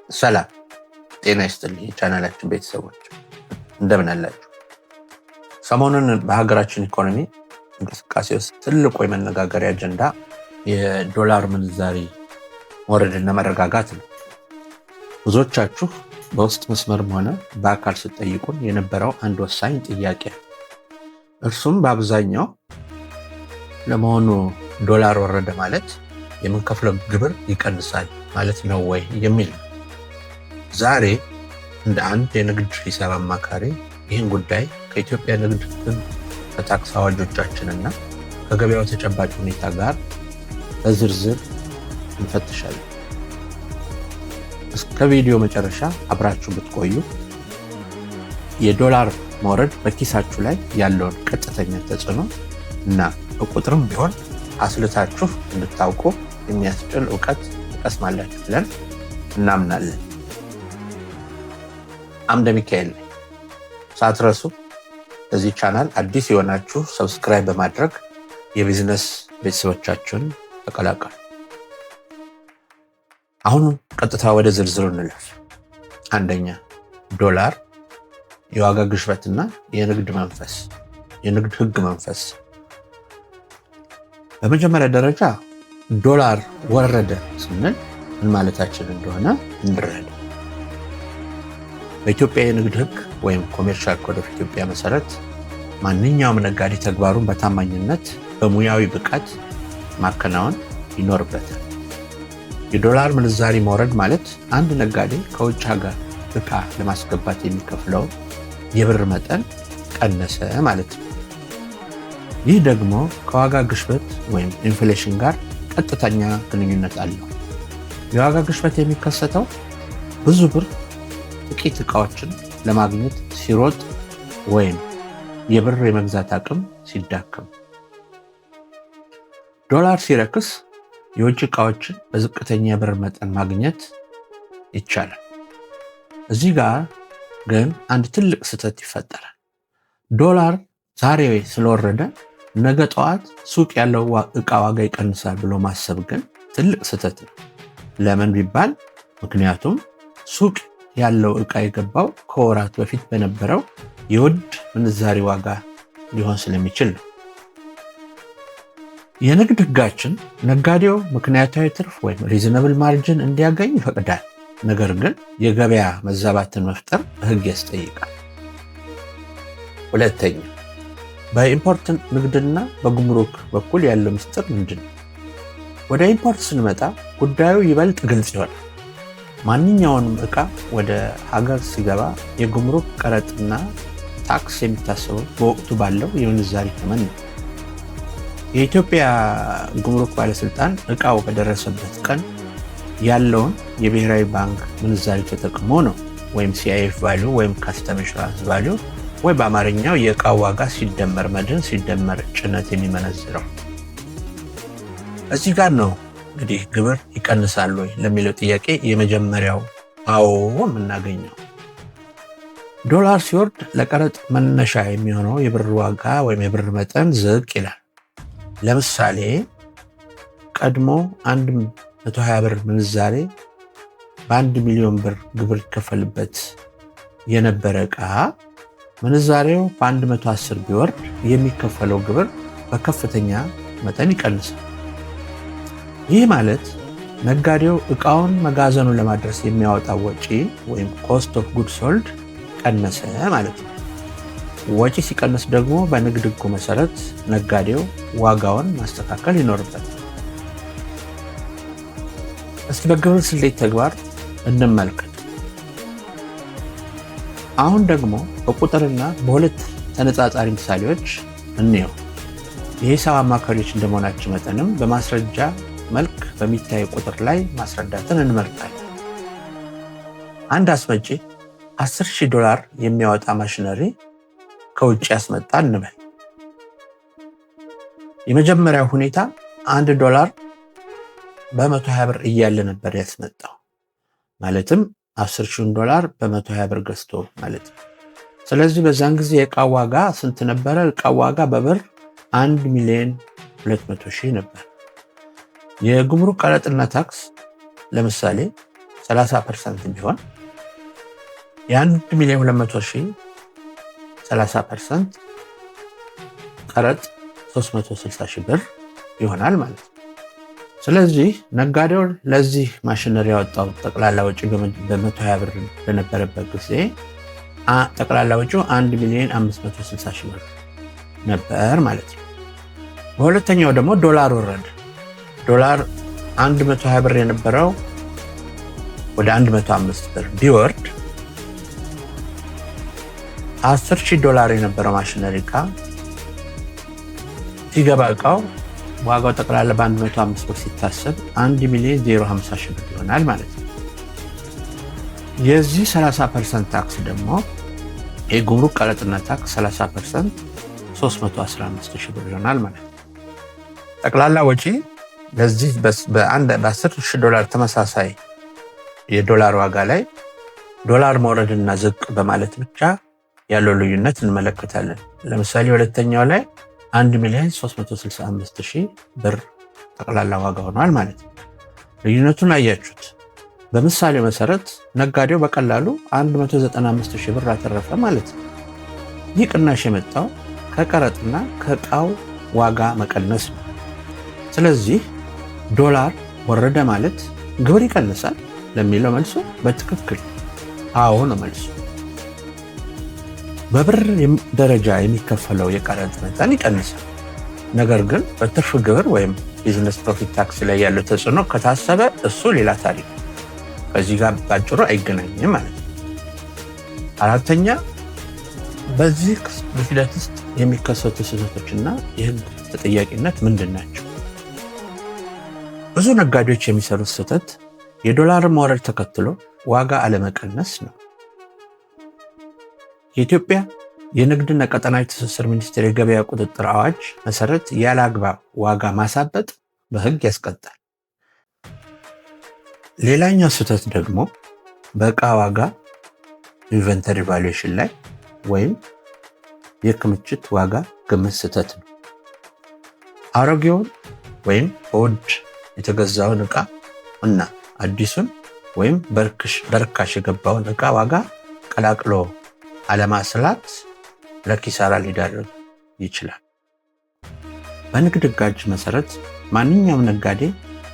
ሰላም ጤና ይስጥልኝ የቻናላችን ቤተሰቦች እንደምን አላችሁ? ሰሞኑን በሀገራችን ኢኮኖሚ እንቅስቃሴ ውስጥ ትልቁ የመነጋገሪያ አጀንዳ የዶላር ምንዛሪ መውረድና መረጋጋት ነው። ብዙዎቻችሁ በውስጥ መስመርም ሆነ በአካል ስትጠይቁን የነበረው አንድ ወሳኝ ጥያቄ እርሱም በአብዛኛው ለመሆኑ ዶላር ወረደ ማለት የምንከፍለው ግብር ይቀንሳል ማለት ነው ወይ የሚል ነው። ዛሬ እንደ አንድ የንግድ ሂሳብ አማካሪ ይህን ጉዳይ ከኢትዮጵያ ንግድ ሕግ ከታክስ አዋጆቻችንና ከገበያው ተጨባጭ ሁኔታ ጋር በዝርዝር እንፈትሻለን። እስከ ቪዲዮ መጨረሻ አብራችሁ ብትቆዩ የዶላር መውረድ በኪሳችሁ ላይ ያለውን ቀጥተኛ ተጽዕኖ እና በቁጥርም ቢሆን አስልታችሁ እንድታውቁ የሚያስችል እውቀት ትቀስማላችሁ ብለን እናምናለን። አምደ ሚካኤል ነኝ። ሳትረሱ ለዚህ ቻናል አዲስ የሆናችሁ ሰብስክራይብ በማድረግ የቢዝነስ ቤተሰቦቻችሁን ተቀላቀሉ። አሁን ቀጥታ ወደ ዝርዝሩ እንለፍ። አንደኛ፣ ዶላር የዋጋ ግሽበትና የንግድ ሕግ መንፈስ። በመጀመሪያ ደረጃ ዶላር ወረደ ስንል ምን ማለታችን እንደሆነ እንረዳ። በኢትዮጵያ የንግድ ሕግ ወይም ኮሜርሻል ኮድ ኦፍ ኢትዮጵያ መሰረት ማንኛውም ነጋዴ ተግባሩን በታማኝነት በሙያዊ ብቃት ማከናወን ይኖርበታል። የዶላር ምንዛሪ መውረድ ማለት አንድ ነጋዴ ከውጭ ሀገር ዕቃ ለማስገባት የሚከፍለው የብር መጠን ቀነሰ ማለት ነው። ይህ ደግሞ ከዋጋ ግሽበት ወይም ኢንፍሌሽን ጋር ቀጥተኛ ግንኙነት አለው። የዋጋ ግሽበት የሚከሰተው ብዙ ብር ጥቂት ዕቃዎችን ለማግኘት ሲሮጥ ወይም የብር የመግዛት አቅም ሲዳከም። ዶላር ሲረክስ የውጭ ዕቃዎችን በዝቅተኛ የብር መጠን ማግኘት ይቻላል። እዚህ ጋር ግን አንድ ትልቅ ስህተት ይፈጠራል። ዶላር ዛሬ ስለወረደ ነገ ጠዋት ሱቅ ያለው ዕቃ ዋጋ ይቀንሳል ብሎ ማሰብ ግን ትልቅ ስህተት ነው። ለምን ቢባል ምክንያቱም ሱቅ ያለው ዕቃ የገባው ከወራት በፊት በነበረው የውድ ምንዛሪ ዋጋ ሊሆን ስለሚችል ነው። የንግድ ሕጋችን ነጋዴው ምክንያታዊ ትርፍ ወይም ሪዝነብል ማርጅን እንዲያገኝ ይፈቅዳል። ነገር ግን የገበያ መዛባትን መፍጠር በሕግ ያስጠይቃል። ሁለተኛ፣ በኢምፖርት ንግድና በጉምሩክ በኩል ያለው ምስጢር ምንድን ነው? ወደ ኢምፖርት ስንመጣ ጉዳዩ ይበልጥ ግልጽ ይሆናል። ማንኛውንም ዕቃ ወደ ሀገር ሲገባ የጉምሩክ ቀረጥና ታክስ የሚታሰበው በወቅቱ ባለው የምንዛሪ ተመን ነው። የኢትዮጵያ ጉምሩክ ባለስልጣን ዕቃው በደረሰበት ቀን ያለውን የብሔራዊ ባንክ ምንዛሪ ተጠቅሞ ነው ወይም ሲአይኤፍ ቫልዩ ወይም ካስተም ኢንሹራንስ ቫልዩ ወይ በአማርኛው የዕቃው ዋጋ ሲደመር መድን ሲደመር ጭነት የሚመነዝረው። እዚህ ጋር ነው እንግዲህ ግብር ይቀንሳል ወይ ለሚለው ጥያቄ የመጀመሪያው አዎ የምናገኘው። ዶላር ሲወርድ ለቀረጥ መነሻ የሚሆነው የብር ዋጋ ወይም የብር መጠን ዝቅ ይላል። ለምሳሌ ቀድሞ 120 ብር ምንዛሬ በ1 ሚሊዮን ብር ግብር ይከፈልበት የነበረ ዕቃ ምንዛሬው በ110 ቢወርድ የሚከፈለው ግብር በከፍተኛ መጠን ይቀንሳል። ይህ ማለት ነጋዴው ዕቃውን መጋዘኑን ለማድረስ የሚያወጣው ወጪ ወይም ኮስት ኦፍ ጉድ ሶልድ ቀነሰ ማለት ነው። ወጪ ሲቀንስ ደግሞ በንግድ ሕጉ መሰረት ነጋዴው ዋጋውን ማስተካከል ይኖርበታል። እስኪ በግብር ስሌት ተግባር እንመልከት። አሁን ደግሞ በቁጥርና በሁለት ተነጻጻሪ ምሳሌዎች እንየው። የሂሳብ አማካሪዎች እንደመሆናችን መጠንም በማስረጃ መልክ በሚታይ ቁጥር ላይ ማስረዳትን እንመርጣለን። አንድ አስመጪ $10,000 የሚያወጣ ማሽነሪ ከውጭ ያስመጣ እንበል። የመጀመሪያው ሁኔታ $1 በ120 ብር እያለ ነበር ያስመጣው። ማለትም $10,000 በ120 ብር ገዝቶ ማለት ነው። ስለዚህ በዛን ጊዜ የዕቃው ዋጋ ስንት ነበረ? ዕቃው ዋጋ በብር 1,200,000 ነበር። የጉምሩክ ቀረጥና ታክስ ለምሳሌ 30% ቢሆን የ1,200,000 30% ቀረጥ 360,000 ብር ይሆናል ማለት ነው። ስለዚህ ነጋዴው ለዚህ ማሽነሪ ያወጣው ጠቅላላ ወጪ በ120 ብር በነበረበት ጊዜ ጠቅላላ ወጪው 1,560,000 ብር ነበር ማለት ነው። በሁለተኛው ደግሞ ዶላር ወረደ። ዶላር 120 ብር የነበረው ወደ 105 ብር ቢወርድ $10,000 የነበረው ማሽነሪ ዕቃ ሲገባ ዕቃው ዋጋው ጠቅላላ በ105 ብር ሲታሰብ 1,050,000 ብር ይሆናል ማለት ነው። የዚህ 30% ታክስ ደግሞ የጉምሩክ ቀረጥና ታክስ 30% 315,000 ብር ይሆናል ማለት ነው። ጠቅላላ ወጪ ለዚህ $10,000 ተመሳሳይ የዶላር ዋጋ ላይ ዶላር መውረድና ዝቅ በማለት ብቻ ያለው ልዩነት እንመለከታለን። ለምሳሌ ሁለተኛው ላይ 1,365,000 ብር ጠቅላላ ዋጋ ሆኗል ማለት ነው። ልዩነቱን አያችሁት። በምሳሌው መሰረት ነጋዴው በቀላሉ 195,000 ብር አተረፈ ማለት ነው። ይህ ቅናሽ የመጣው ከቀረጥና ከዕቃው ዋጋ መቀነስ ነው። ስለዚህ ዶላር ወረደ ማለት ግብር ይቀንሳል ለሚለው መልሱ በትክክል አዎ ነው መልሱ። በብር ደረጃ የሚከፈለው የቀረጥ መጠን ይቀንሳል። ነገር ግን በትርፍ ግብር ወይም ቢዝነስ ፕሮፊት ታክስ ላይ ያለው ተጽዕኖ ከታሰበ እሱ ሌላ ታሪክ፣ ከዚህ ጋር ባጭሩ አይገናኝም ማለት ነው። አራተኛ፣ በዚህ ሂደት ውስጥ የሚከሰቱ ስህተቶችና የህግ ተጠያቂነት ምንድን ናቸው? ብዙ ነጋዴዎች የሚሰሩት ስህተት የዶላር መውረድ ተከትሎ ዋጋ አለመቀነስ ነው። የኢትዮጵያ የንግድና ቀጠናዊ ትስስር ሚኒስቴር የገበያ ቁጥጥር አዋጅ መሰረት ያለ አግባብ ዋጋ ማሳበጥ በህግ ያስቀጣል። ሌላኛው ስህተት ደግሞ በዕቃ ዋጋ ኢንቨንተሪ ቫሉዌሽን ላይ ወይም የክምችት ዋጋ ግምት ስህተት ነው። አሮጌውን ወይም በውድ የተገዛውን ዕቃ እና አዲሱን ወይም በርካሽ የገባውን ዕቃ ዋጋ ቀላቅሎ አለማስላት ለኪሳራ ሊዳርግ ይችላል። በንግድ ሕግ መሰረት ማንኛውም ነጋዴ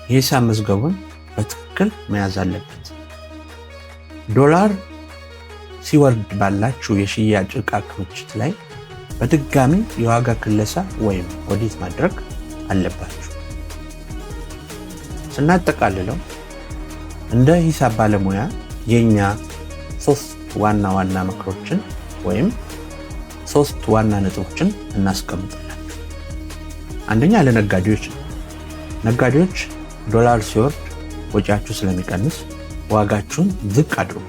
የሂሳብ መዝገቡን በትክክል መያዝ አለበት። ዶላር ሲወርድ ባላችሁ የሽያጭ ዕቃ ክምችት ላይ በድጋሚ የዋጋ ክለሳ ወይም ኦዲት ማድረግ አለባችሁ። ስናጠቃልለው እንደ ሂሳብ ባለሙያ የኛ 3 ዋና ዋና ምክሮችን ወይም 3 ዋና ነጥቦችን እናስቀምጣለን። አንደኛ ለነጋዴዎች ነው። ነጋዴዎች ዶላር ሲወርድ ወጪያችሁ ስለሚቀንስ ዋጋችሁን ዝቅ አድርጉ።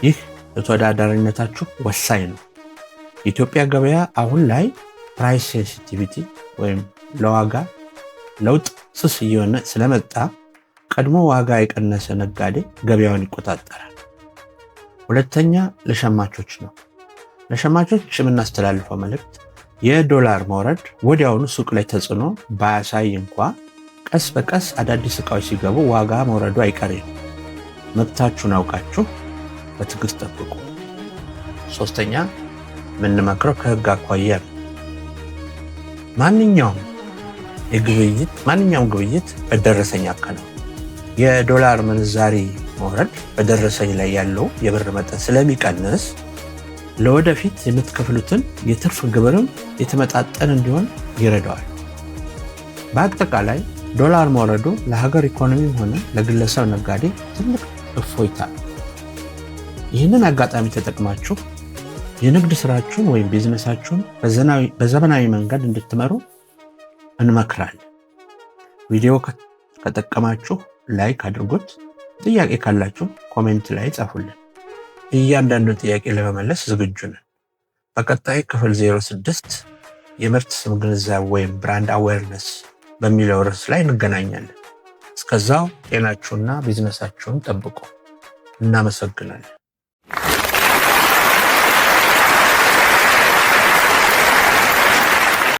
ይህ ለተወዳዳሪነታችሁ ወሳኝ ነው። የኢትዮጵያ ገበያ አሁን ላይ ፕራይስ ሴንሲቲቪቲ ወይም ለዋጋ ለውጥ ስስ እየሆነ ስለመጣ ቀድሞ ዋጋ የቀነሰ ነጋዴ ገበያውን ይቆጣጠራል። ሁለተኛ ለሸማቾች ነው። ለሸማቾች የምናስተላልፈው መልእክት የዶላር መውረድ ወዲያውኑ ሱቅ ላይ ተጽዕኖ ባያሳይ እንኳ ቀስ በቀስ አዳዲስ ዕቃዎች ሲገቡ ዋጋ መውረዱ አይቀሬ ነው። መብታችሁን አውቃችሁ በትዕግስት ጠብቁ። ሶስተኛ የምንመክረው ከህግ አኳያ ነው። ማንኛውም ግብይት በደረሰኝ አካል የዶላር ምንዛሪ መውረድ በደረሰኝ ላይ ያለው የብር መጠን ስለሚቀንስ ለወደፊት የምትከፍሉትን የትርፍ ግብርም የተመጣጠነ እንዲሆን ይረዳዋል። በአጠቃላይ ዶላር መውረዱ ለሀገር ኢኮኖሚም ሆነ ለግለሰብ ነጋዴ ትልቅ እፎይታ ነው። ይህንን አጋጣሚ ተጠቅማችሁ የንግድ ስራችሁን ወይም ቢዝነሳችሁን በዘመናዊ መንገድ እንድትመሩ እንመክራለን። ቪዲዮ ከጠቀማችሁ ላይክ አድርጉት። ጥያቄ ካላችሁ ኮሜንት ላይ ጻፉልን። እያንዳንዱ ጥያቄ ለመመለስ ዝግጁ ነን። በቀጣይ ክፍል 06 የምርት ስም ግንዛቤ ወይም ብራንድ አዌርነስ በሚለው ርዕስ ላይ እንገናኛለን። እስከዛው ጤናችሁና ቢዝነሳችሁን ጠብቁ። እናመሰግናለን።